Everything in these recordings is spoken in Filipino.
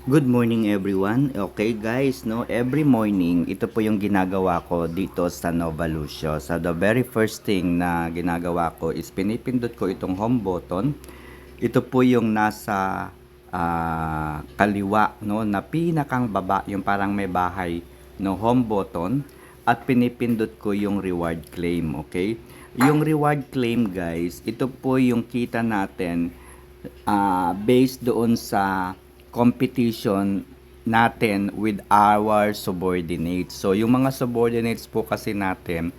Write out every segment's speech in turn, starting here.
Good morning everyone. Okay guys, no, every morning ito po yung ginagawa ko dito sa Nova Lucio. So the very first thing na ginagawa ko is pinipindot ko itong home button. Ito po yung nasa kaliwa, no, na pinakang baba, yung parang may bahay, no, home button, at pinipindot ko yung reward claim, okay? Yung reward claim guys, ito po yung kita natin based doon sa competition natin with our subordinates. So, yung mga subordinates po kasi natin,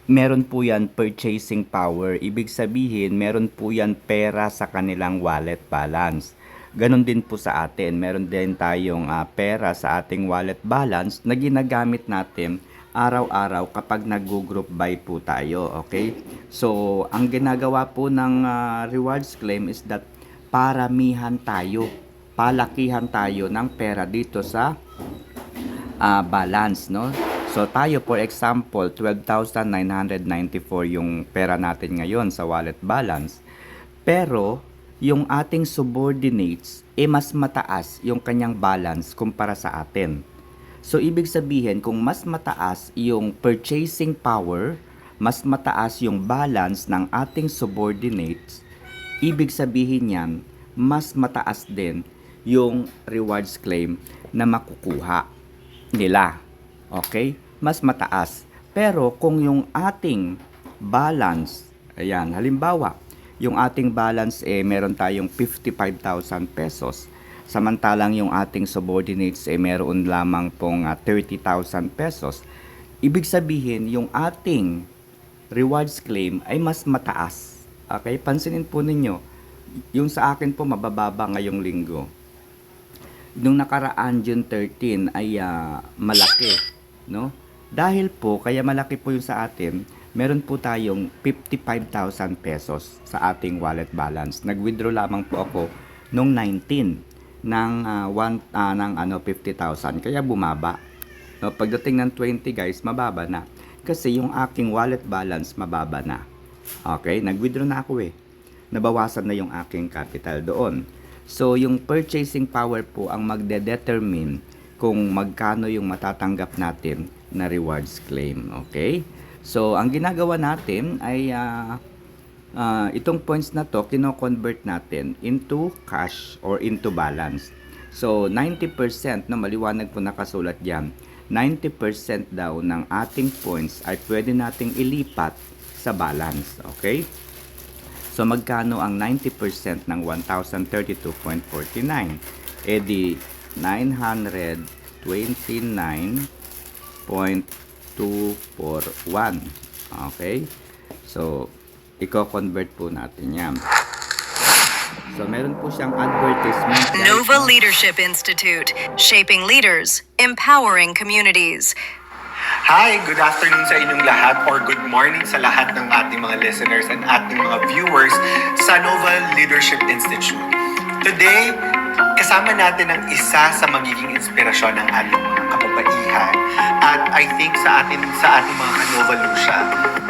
meron po yan purchasing power. Ibig sabihin, meron po yan pera sa kanilang wallet balance. Ganon din po sa atin. Meron din tayong pera sa ating wallet balance na ginagamit natin araw-araw kapag nag-group buy po tayo. Okay? So, ang ginagawa po ng rewards claim is that paramihan tayo, palakihan tayo ng pera dito sa balance, no? So tayo, for example, 12,994 yung pera natin ngayon sa wallet balance. Pero yung ating subordinates mas mataas yung kanyang balance kumpara sa atin. So ibig sabihin, kung mas mataas yung purchasing power, mas mataas yung balance ng ating subordinates, ibig sabihin yan, mas mataas din yung rewards claim na makukuha nila. Okay? Mas mataas. Pero kung yung ating balance, ayan, halimbawa, yung ating balance meron tayong 55,000 pesos. Samantalang yung ating subordinates meron lamang pong 30,000 pesos. Ibig sabihin, yung ating rewards claim ay mas mataas. Okay? Pansinin po ninyo, yung sa akin po mabababa ngayong linggo. Nung nakaraan June 13 ay malaki, no? Dahil po, kaya malaki po yung sa atin, meron po tayong 55,000 pesos sa ating wallet balance. Nag-withdraw lamang po ako nung 19 ng 50,000, kaya bumaba. No, pagdating ng 20 guys, mababa na. Kasi yung aking wallet balance mababa na. Okay, nag-withdraw na ako nabawasan na yung aking capital doon. So, yung purchasing power po ang magde-determine kung magkano yung matatanggap natin na rewards claim. Okay? So, ang ginagawa natin ay itong points na to, kino-convert natin into cash or into balance. So, 90%, no, maliwanag po nakasulat dyan, 90% daw ng ating points ay pwede nating ilipat sa balance. Okay? So, magkano ang 90% ng 1,032.49? Di 929.241. Okay? So, i-convert po natin yan. So, meron po siyang advertisement. Nova Leadership Institute, shaping leaders, empowering communities. Hi, good afternoon sa inyong lahat or good morning sa lahat ng ating mga listeners and ating mga viewers sa Nova Leadership Institute. Today, kasama natin ang isa sa magiging inspirasyon ng ating mga kababaihan at I think sa ating mga Nova Lucia.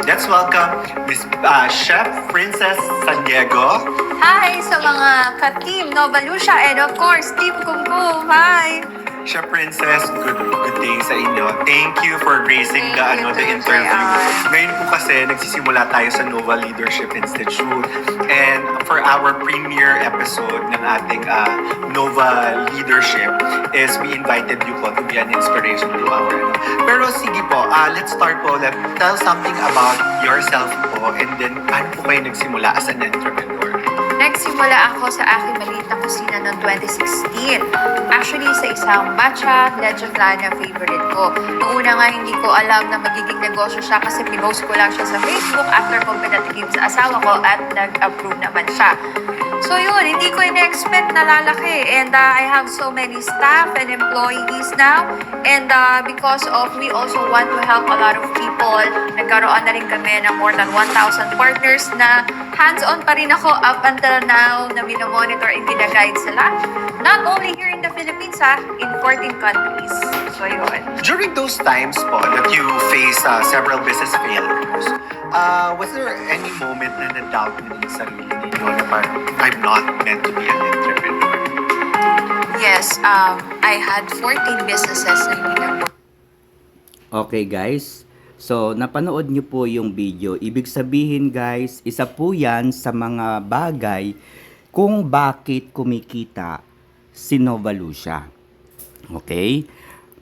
Let's welcome Miss Chef Princess San Diego. Hi sa mga ka-team Nova Lucia and of course, Team Kumkum. Hi! Chef Princess, good day sa inyo. Thank you for gracing the interview. Ngayon po kasi nagsisimula tayo sa Nova Leadership Institute and for our premiere episode ng ating Nova Leadership is we invited you po to be an inspiration to our Pero sige po, let's start po. Tell something about yourself po and then paano po kayo nagsimula as an entrepreneur? Nagsimula ako sa aking maliit na kusina noong 2016. Actually, sa isang matcha leche flan na favorite ko. Noong una nga hindi ko alam na magiging negosyo siya kasi pinost ko lang siya sa Facebook after kong pinatikim sa asawa ko at nag-approve naman siya. So yun, hindi ko in-expect na lalaki and I have so many staff and employees now and because of we also want to help a lot of people, nagkaroon na rin kami ng more than 1,000 partners na hands-on pa rin ako up until now na minomonitor and gina-guide sila. Not only here in the Philippines in 14 countries. So yun. During those times po that you face several business failures, was there any moment na na-doubt mo din sa sarili ninyo na parang I'm not meant to be an entrepreneur? Yes. yes, I had 14 businesses na hindi na Okay guys, so napanood nyo po yung video. Ibig sabihin guys, isa po yan sa mga bagay kung bakit kumikita si Nova Lucia. Okay?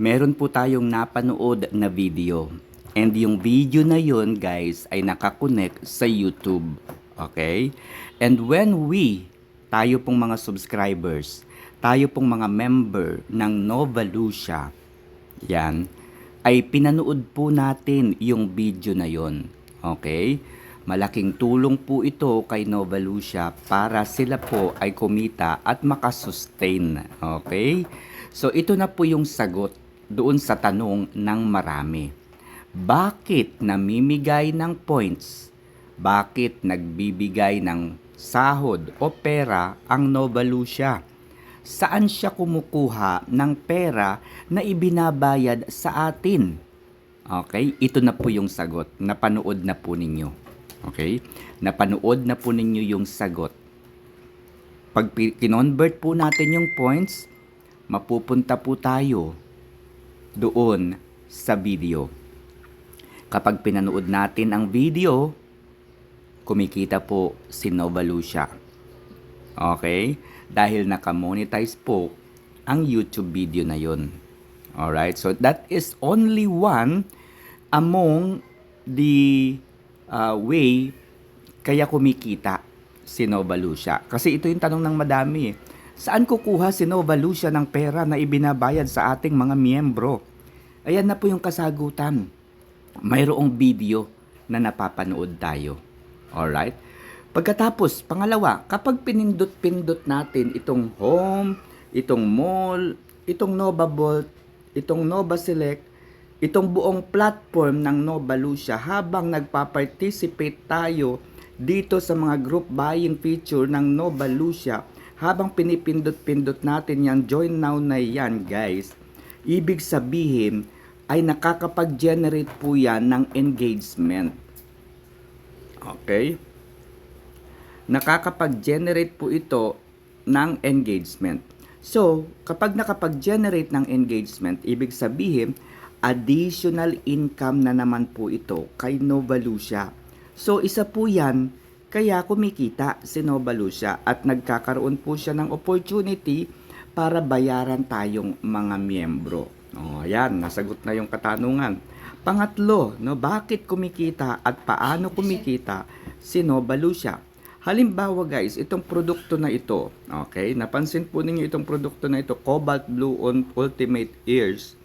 Meron po tayong napanood na video. And yung video na yun guys ay nakakonect sa YouTube. Okay? And when tayo pong mga subscribers, tayo pong mga member ng Nova Lucia, yan, ay pinanood po natin yung video na yon. Okay? Malaking tulong po ito kay Nova Lucia para sila po ay kumita at makasustain. Okay? So ito na po yung sagot doon sa tanong ng marami. Bakit namimigay ng points? Bakit nagbibigay ng sahod o pera ang Nova Lucia? Saan siya kumukuha ng pera na ibinabayad sa atin? Okay, ito na po yung sagot. Napanood na po ninyo. Okay? Napanood na po ninyo yung sagot. Pag kinonvert po natin yung points, mapupunta po tayo doon sa video. Kapag pinanood natin ang video, kumikita po si Nova Lucia. Okay? Dahil naka-monetize po ang YouTube video na yon. Alright? So, that is only one among the way kaya kumikita si Nova Lucia. Kasi ito yung tanong ng madami. Saan kukuha si Nova Lucia ng pera na ibinabayad sa ating mga miyembro? Ayan na po yung kasagutan. Mayroong video na napapanood tayo. Alright? Pagkatapos, pangalawa, kapag pinindot-pindot natin itong home, itong mall, itong Nova Bolt, itong Nova Select, itong buong platform ng Nova Lucia habang nagpa-participate tayo dito sa mga group buying feature ng Nova Lucia, habang pinipindot-pindot natin yan, join now na yan guys, ibig sabihin ay nakakapag-generate po yan ng engagement. Okay? Nakakapag-generate po ito ng engagement. So, kapag nakapag-generate ng engagement, ibig sabihin, additional income na naman po ito kay Nova Lucia. So, isa po yan, kaya kumikita si Nova Lucia at nagkakaroon po siya ng opportunity para bayaran tayong mga miyembro. O, ayan, nasagot na yung katanungan. Pangatlo, no, bakit kumikita at paano kumikita si Nova Lucia? Halimbawa guys, itong produkto na ito, okay, napansin po ninyo itong produkto na ito, Cobalt Blue on Ultimate Ears,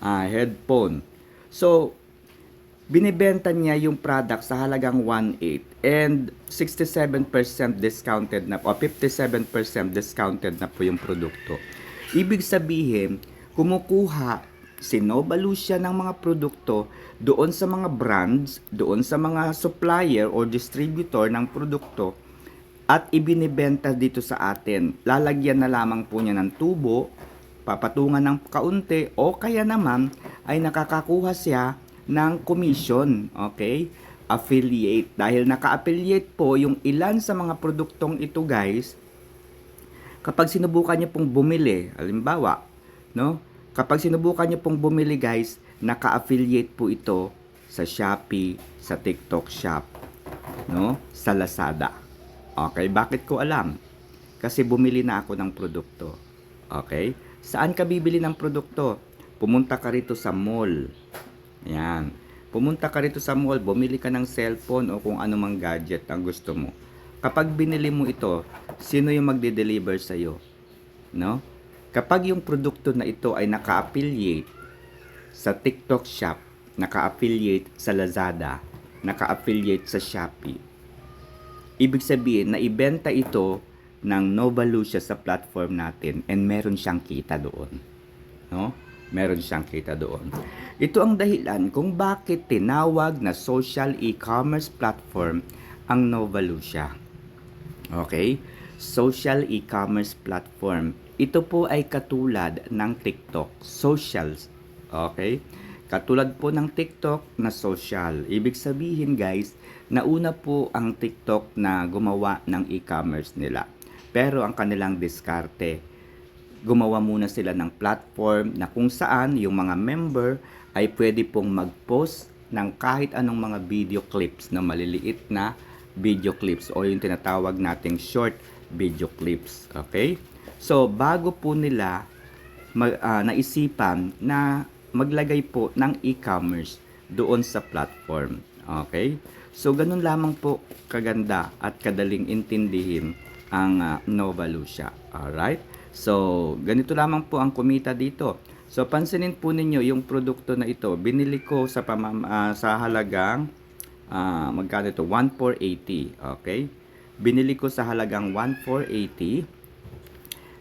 headphone. So, binibenta niya yung product sa halagang 1.8 and 67% discounted na po, 57% discounted na po yung produkto. Ibig sabihin, kumukuha si Nova Lucia ng mga produkto doon sa mga brands, doon sa mga supplier or distributor ng produkto at ibinibenta dito sa atin. Lalagyan na lamang po niya ng tubo, papatungan ng kaunti o kaya naman ay nakakakuha siya ng commission, okay? Affiliate. Dahil naka-affiliate po yung ilan sa mga produktong ito guys, kapag sinubukan niyo pong bumili, halimbawa, no? Kapag sinubukan niyo pong bumili guys, naka-affiliate po ito sa Shopee, sa TikTok Shop, no? Sa Lazada. Okay, bakit ko alam? Kasi bumili na ako ng produkto. Okay? Saan ka bibili ng produkto? Pumunta ka rito sa mall. Yan. Pumunta ka rito sa mall, bumili ka ng cellphone o kung anumang gadget ang gusto mo. Kapag binili mo ito, sino yung magde-deliver sa'yo? No? Kapag yung produkto na ito ay naka-affiliate sa TikTok Shop, naka-affiliate sa Lazada, naka-affiliate sa Shopee, ibig sabihin na ibenta ito ng Nova Lucia sa platform natin and meron siyang kita doon. No? Meron siyang kita doon. Ito ang dahilan kung bakit tinawag na social e-commerce platform ang Nova Lucia. Okay? Social e-commerce platform. Ito po ay katulad ng TikTok, socials. Okay? Katulad po ng TikTok na social. Ibig sabihin guys, nauna po ang TikTok na gumawa ng e-commerce nila. Pero ang kanilang diskarte, gumawa muna sila ng platform na kung saan yung mga member ay pwede pong mag-post ng kahit anong mga video clips na maliliit na video clips o yung tinatawag nating short video clips. Okay? So, bago po nila naisipan na maglagay po ng e-commerce doon sa platform. Okay? So, ganun lamang po kaganda at kadaling intindihin ang Nova Lucia. Alright? So, ganito lamang po ang kumita dito. So, pansinin po ninyo yung produkto na ito. Binili ko sa halagang magkano ito? 1,480. Okay? Binili ko sa halagang 1,480.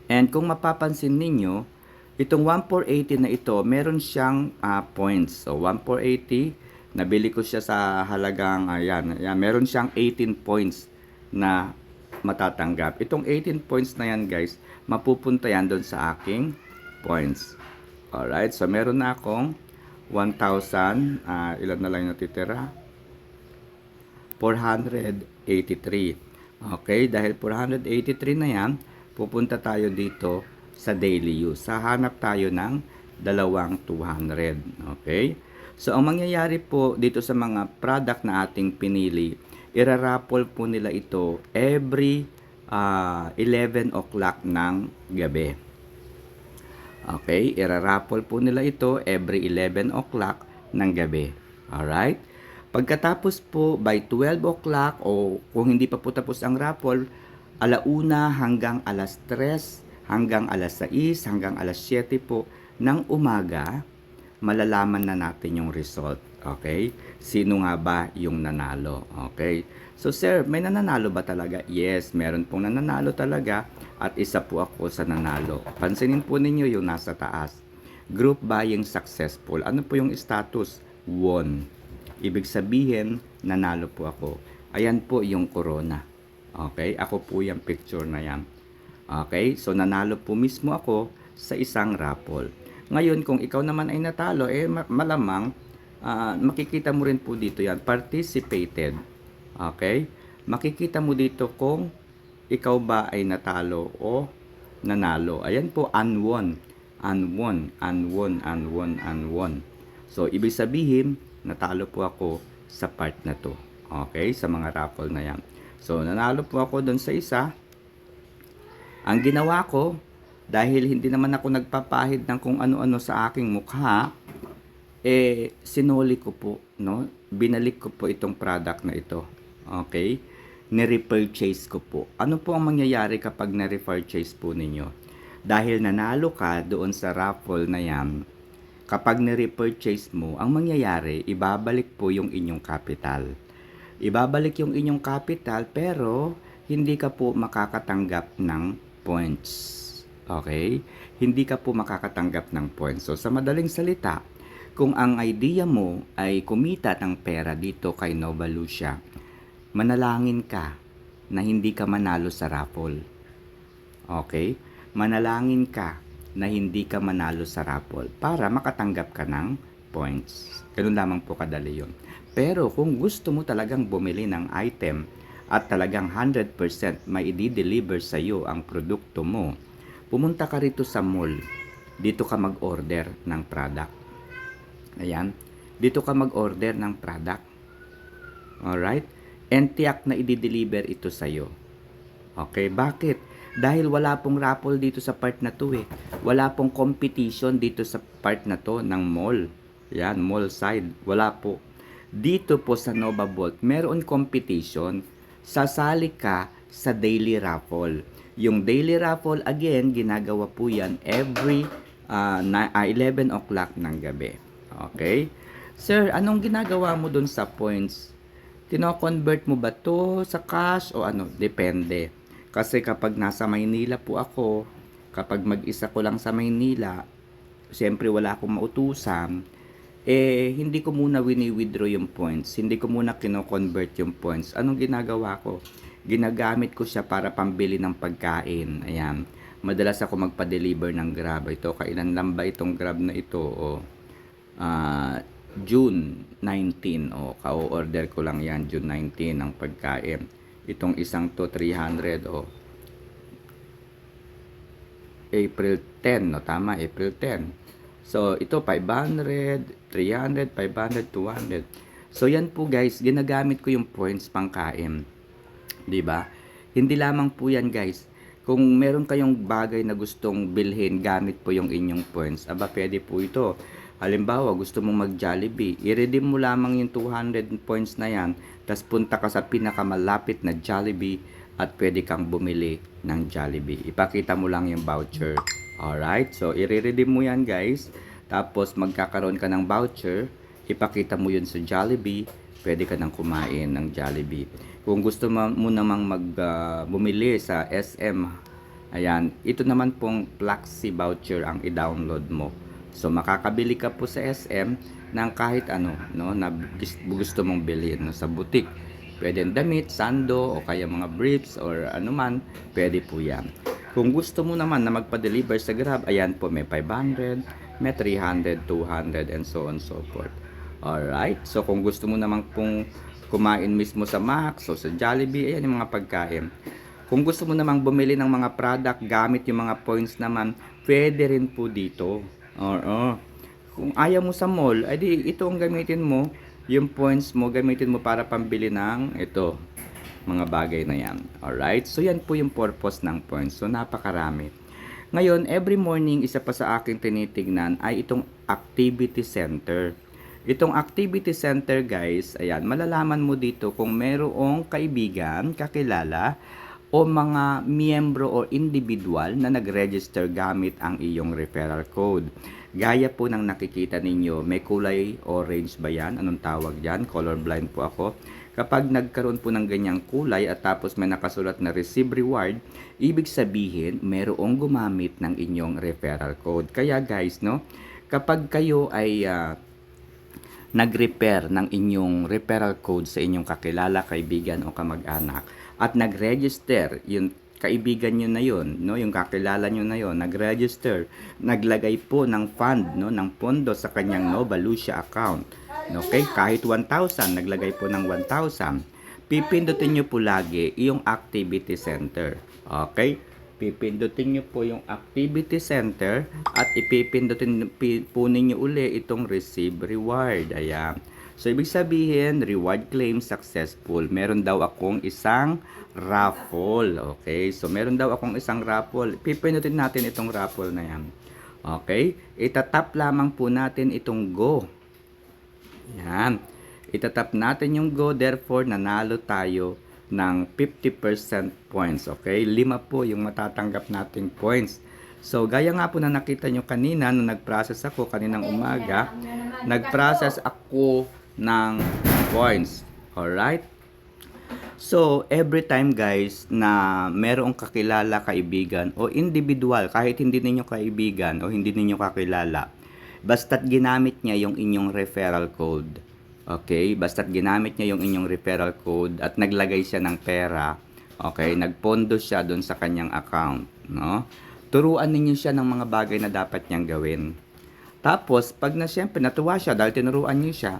And kung mapapansin ninyo, itong 1,480 na ito, meron siyang points. So, 1,480, nabili ko siya sa halagang, ayan, meron siyang 18 points na matatanggap. Itong 18 points na yan, guys, mapupunta yan doon sa aking points. Alright, so meron na akong 1,000, ilan na lang natitira? 483. Okay, dahil 483 na yan, pupunta tayo dito sa daily use. Hahanap tayo ng dalawang 200. Okay? So, ang mangyayari po dito sa mga product na ating pinili, iraraffle po nila ito every 11 o'clock ng gabi. Okay? Iraraffle po nila ito every 11 o'clock ng gabi. Alright? Pagkatapos po, by 12 o'clock o kung hindi pa po tapos ang raffle, alauna hanggang alas 3, hanggang alas 6, hanggang alas 7 po ng umaga, malalaman na natin yung result. Okay? Sino nga ba yung nanalo? Okay? So, sir, may nananalo ba talaga? Yes, meron pong nananalo talaga at isa po ako sa nanalo. Pansinin po ninyo yung nasa taas. Group buying successful. Ano po yung status? Won. Ibig sabihin, nanalo po ako. Ayan po yung corona. Okay? Ako po yung picture na yan. Okay? So, nanalo po mismo ako sa isang raffle. Ngayon, kung ikaw naman ay natalo, malamang, makikita mo rin po dito yan, participated. Okay? Makikita mo dito kung ikaw ba ay natalo o nanalo. Ayan po, unwon. Unwon, unwon, unwon, unwon. So, ibig sabihin, natalo po ako sa part na to. Okay? Sa mga raffle na yan. So, nanalo po ako doon sa isa. Ang ginawa ko, dahil hindi naman ako nagpapahid ng kung ano-ano sa aking mukha, sinuli ko po, no? Binalik ko po itong product na ito. Okay? Ni-repurchase ko po. Ano po ang mangyayari kapag na-repurchase po ninyo? Dahil nanalo ka doon sa raffle na yan, kapag ni-repurchase mo, ang mangyayari, ibabalik po yung inyong capital. Ibabalik yung inyong capital pero hindi ka po makakatanggap ng points. Okay? Hindi ka po makakatanggap ng points. So, sa madaling salita, kung ang idea mo ay kumita ng pera dito kay Nova Lucia, manalangin ka na hindi ka manalo sa raffle. Okay? Manalangin ka na hindi ka manalo sa raffle para makatanggap ka ng points. Ganun lamang po kadali yun. Pero kung gusto mo talagang bumili ng item at talagang 100% may i-deliver sa iyo ang produkto mo, pumunta ka rito sa mall. Dito ka mag-order ng product. Ayan. Dito ka mag-order ng product. Alright? And tiyak na i-deliver ito sa iyo. Okay, bakit? Dahil wala pong raffle dito sa part na to eh. Wala pong competition dito sa part na to ng mall. Yan, mall side. Wala po. Dito po sa Nova Vault, meron competition. Sasali ka sa daily raffle. Yung daily raffle, again, ginagawa po yan every 11 o'clock ng gabi. Okay? Sir, anong ginagawa mo dun sa points? Tino-convert mo ba to sa cash o ano? Depende. Kasi kapag nasa Maynila po ako, kapag mag-isa ko lang sa Maynila, siyempre wala akong mautusan, hindi ko muna wini-withdraw yung points. Hindi ko muna kino-convert yung points. Anong ginagawa ko? Ginagamit ko siya para pambili ng pagkain. Ayan. Madalas ako magpa-deliver ng Grab. Ito, kailan lang ba itong Grab na ito? June 19. Ka-order ko lang yan. June 19 ang pagkain. Itong isang to 300. April 10, no? Tama, April 10. So, ito 500, 300, 500, 200. So, yan po guys, ginagamit ko yung points pangkain. 'Di ba? Hindi lamang po yan guys. Kung meron kayong bagay na gustong bilhin gamit po yung inyong points, aba pwede po ito. Halimbawa, gusto mong mag-Jollibee, i-redeem mo lamang yung 200 points na yan, tapos punta ka sa pinakamalapit na Jollibee at pwede kang bumili ng Jollibee. Ipakita mo lang yung voucher. Alright? So, i-redeem mo yan guys. Tapos, magkakaroon ka ng voucher. Ipakita mo yun sa Jollibee. Pwede ka nang kumain ng Jollibee. Kung gusto mo namang bumili sa SM, ayan, ito naman pong Flaxi voucher ang i-download mo. So, makakabili ka po sa SM ng kahit ano, no, na gusto mong bilhin, no, sa boutique. Pwede damit, sando, o kaya mga briefs, or ano man, pwede po yan. Kung gusto mo naman na magpa-deliver sa Grab, ayan po, may 500, may 300, 200, and so on so forth. Alright, so kung gusto mo naman pong kumain mismo sa Max o sa Jollibee, ayan yung mga pagkain. Kung gusto mo namang bumili ng mga product gamit yung mga points naman, pwede rin po dito. Oo. Kung ayaw mo sa mall, edi ito ang gamitin mo, yung points mo, gamitin mo para pambili ng ito, mga bagay na yan. Alright? So yan po yung purpose ng points. So napakarami. Ngayon, every morning, isa pa sa aking tinitignan ay itong activity center. Itong activity center guys, ayan, malalaman mo dito kung merong kaibigan, kakilala, o mga miyembro o individual na nag-register gamit ang iyong referral code. Gaya po ng nakikita ninyo, may kulay orange ba yan? Anong tawag dyan? Colorblind po ako. Kapag nagkaroon po ng ganyang kulay at tapos may nakasulat na receive reward, ibig sabihin, merong gumamit ng inyong referral code. Kaya guys, no, kapag kayo ay nag-repair ng inyong referral code sa inyong kakilala, kaibigan o kamag-anak at nag-register yung kaibigan nyo na yun, no, yung kakilala nyo na yun, nag-register, naglagay po ng fund, no, ng pondo sa kanyang Nova Lucia account. Okay, kahit 1,000, naglagay po ng 1,000. Pipindutin nyo po lagi yung activity center. Okay? Pipindutin nyo po yung activity center at ipipindutin po ninyo uli itong receive reward. Ayan. So, ibig sabihin, reward claim successful. Meron daw akong isang raffle. Okay? So, meron daw akong isang raffle. Pipindutin natin itong raffle na yan. Okay? Itatap lamang po natin itong go. Yan. Itatap natin yung go. Therefore, nanalo tayo ng 50% points. Okay? 5 po yung matatanggap nating points. So, gaya nga po na nakita nyo kanina, nung nag-process ako kaninang umaga, nag-process ako ng points. Alright? So, every time guys na merong kakilala, kaibigan, o individual, kahit hindi ninyo kaibigan o hindi ninyo kakilala, basta't ginamit niya yung inyong referral code. Okay? Basta't ginamit niya yung inyong referral code at naglagay siya ng pera, okay? Nagpondo siya doon sa kanyang account, no? Turuan ninyo siya ng mga bagay na dapat niyang gawin. Tapos, pag siyempre natuwa siya dahil tinuruan niyo siya,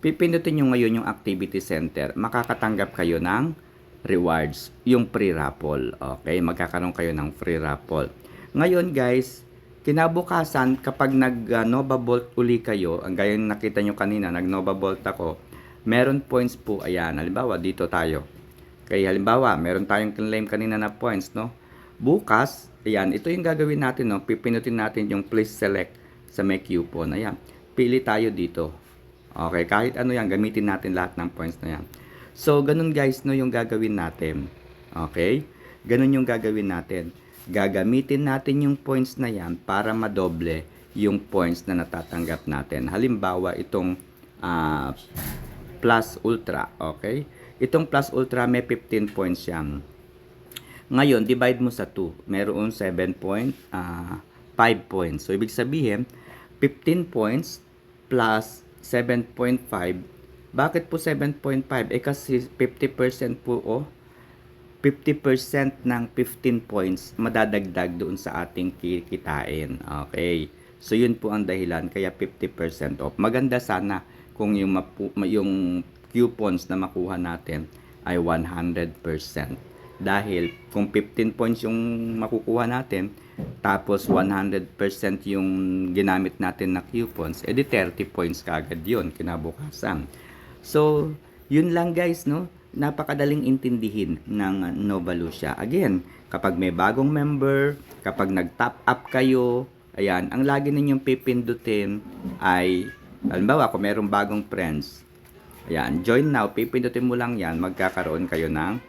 pipindutin niyo ngayon yung activity center. Makakatanggap kayo ng rewards, yung free raffle. Okay? Magkakaroon kayo ng free raffle. Ngayon, guys, kinabukasan, kapag nag-Nova Bolt uli kayo, ang gaya nakita nyo kanina, nag-Nova Bolt ako, meron points po, ayan, halimbawa, dito tayo. Kaya halimbawa, meron tayong claim kanina na points, no? Bukas, ayan, ito yung gagawin natin, no? Pipinutin natin yung please select sa may coupon, ayan. Pili tayo dito. Okay, kahit ano yan, gamitin natin lahat ng points na yan. So, ganun guys, no, yung gagawin natin. Okay? Ganun yung gagawin natin. Gagamitin natin yung points na yan para madoble yung points na natatanggap natin. Halimbawa, itong Plus Ultra, okay? Itong Plus Ultra may 15 points yan. Ngayon, divide mo sa 2. Meron 7.5 points. So, ibig sabihin, 15 points plus 7.5. Bakit po 7.5? Kasi 50% po, 50% ng 15 points madadagdag doon sa ating kikitain. Okay. So, yun po ang dahilan. Kaya 50% off. Maganda sana kung yung coupons na makuha natin ay 100%. Dahil kung 15 points yung makukuha natin, tapos 100% yung ginamit natin na coupons, edi 30 points kaagad yun kinabukasan. So, yun lang guys, no? Napakadaling intindihin ng Nova Lucia. Again, kapag may bagong member, kapag nag-top up kayo, ayan, ang lagi ninyong pipindutin ay, halimbawa, kung merong bagong friends, ayan, join now, pipindutin mo lang yan, magkakaroon kayo ng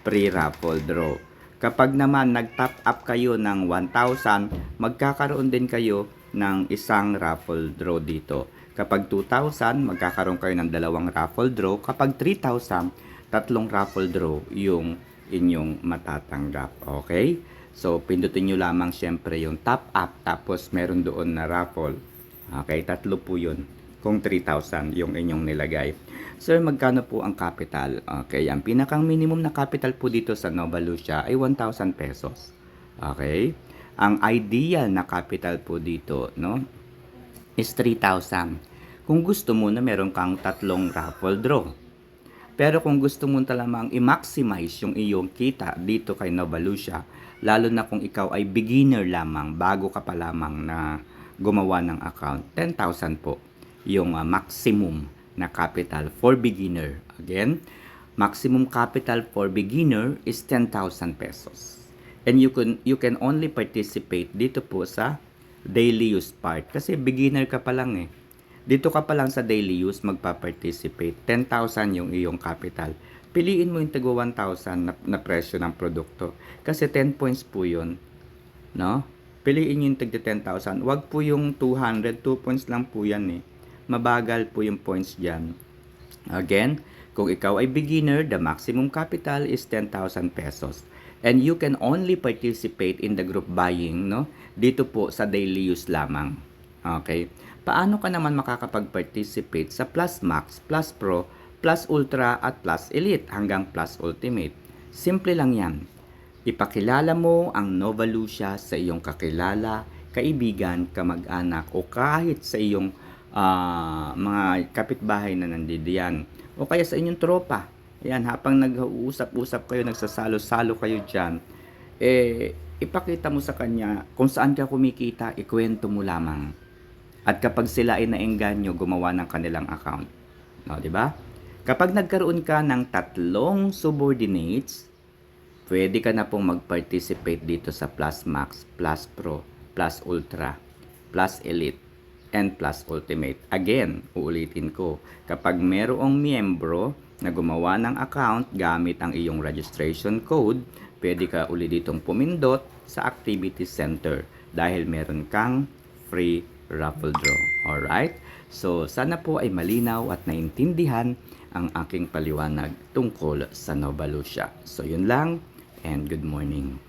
pre-raffle draw. Kapag naman nag-top up kayo ng 1,000, magkakaroon din kayo ng isang raffle draw dito. Kapag 2,000, magkakaroon kayo ng dalawang raffle draw. Kapag 3,000, tatlong raffle draw yung inyong matatanggap. Okay? So, pindutin nyo lamang syempre yung top up, tapos meron doon na raffle. Okay? Tatlo po yun. Kung 3,000 yung inyong nilagay. Sir, magkano po ang capital? Okay, ang pinakang minimum na capital po dito sa Nova Lucia ay 1,000 pesos. Okay? Ang ideal na capital po dito, no, is 3,000. Kung gusto mo na meron kang tatlong raffle draw. Pero kung gusto mo lamang i-maximize yung iyong kita dito kay Nova Lucia, lalo na kung ikaw ay beginner lamang, bago ka pa lamang na gumawa ng account, 10,000 po yung maximum na capital for beginner. Again, maximum capital for beginner is 10,000 pesos. And you can only participate dito po sa daily use part kasi beginner ka pa lang eh. Dito ka pa lang sa daily use magpa-participate. 10,000 yung iyong capital. Piliin mo yung tago 1,000 na presyo ng produkto kasi 10 points po yun. No? Piliin yung tagda 10,000. Wag po yung 200, 2 points lang po yan eh. Mabagal po yung points dyan. Again, kung ikaw ay beginner, the maximum capital is 10,000 pesos. And you can only participate in the group buying, no? Dito po sa daily use lamang. Okay? Paano ka naman makakapag-participate sa Plus Max, Plus Pro, Plus Ultra at Plus Elite hanggang Plus Ultimate? Simple lang yan. Ipakilala mo ang Nova Lucia sa iyong kakilala, kaibigan, kamag-anak o kahit sa iyong mga kapitbahay na nandidiyan o kaya sa inyong tropa. Ayan, habang nag-uusap-usap kayo, nagsasalo-salo kayo dyan, ipakita mo sa kanya kung saan ka kumikita, ikwento mo lamang. At kapag sila ay naengganyo, gumawa ng kanilang account. No, di ba? Kapag nagkaroon ka ng tatlong subordinates, pwede ka na pong mag-participate dito sa Plus Max, Plus Pro, Plus Ultra, Plus Elite, and Plus Ultimate. Again, uulitin ko, kapag merong miyembro na gumawa ng account gamit ang iyong registration code, pwede ka uli ditong pumindot sa Activity Center dahil meron kang free raffle draw. Alright? So, sana po ay malinaw at naintindihan ang aking paliwanag tungkol sa Nova Lucia. So, yun lang and good morning.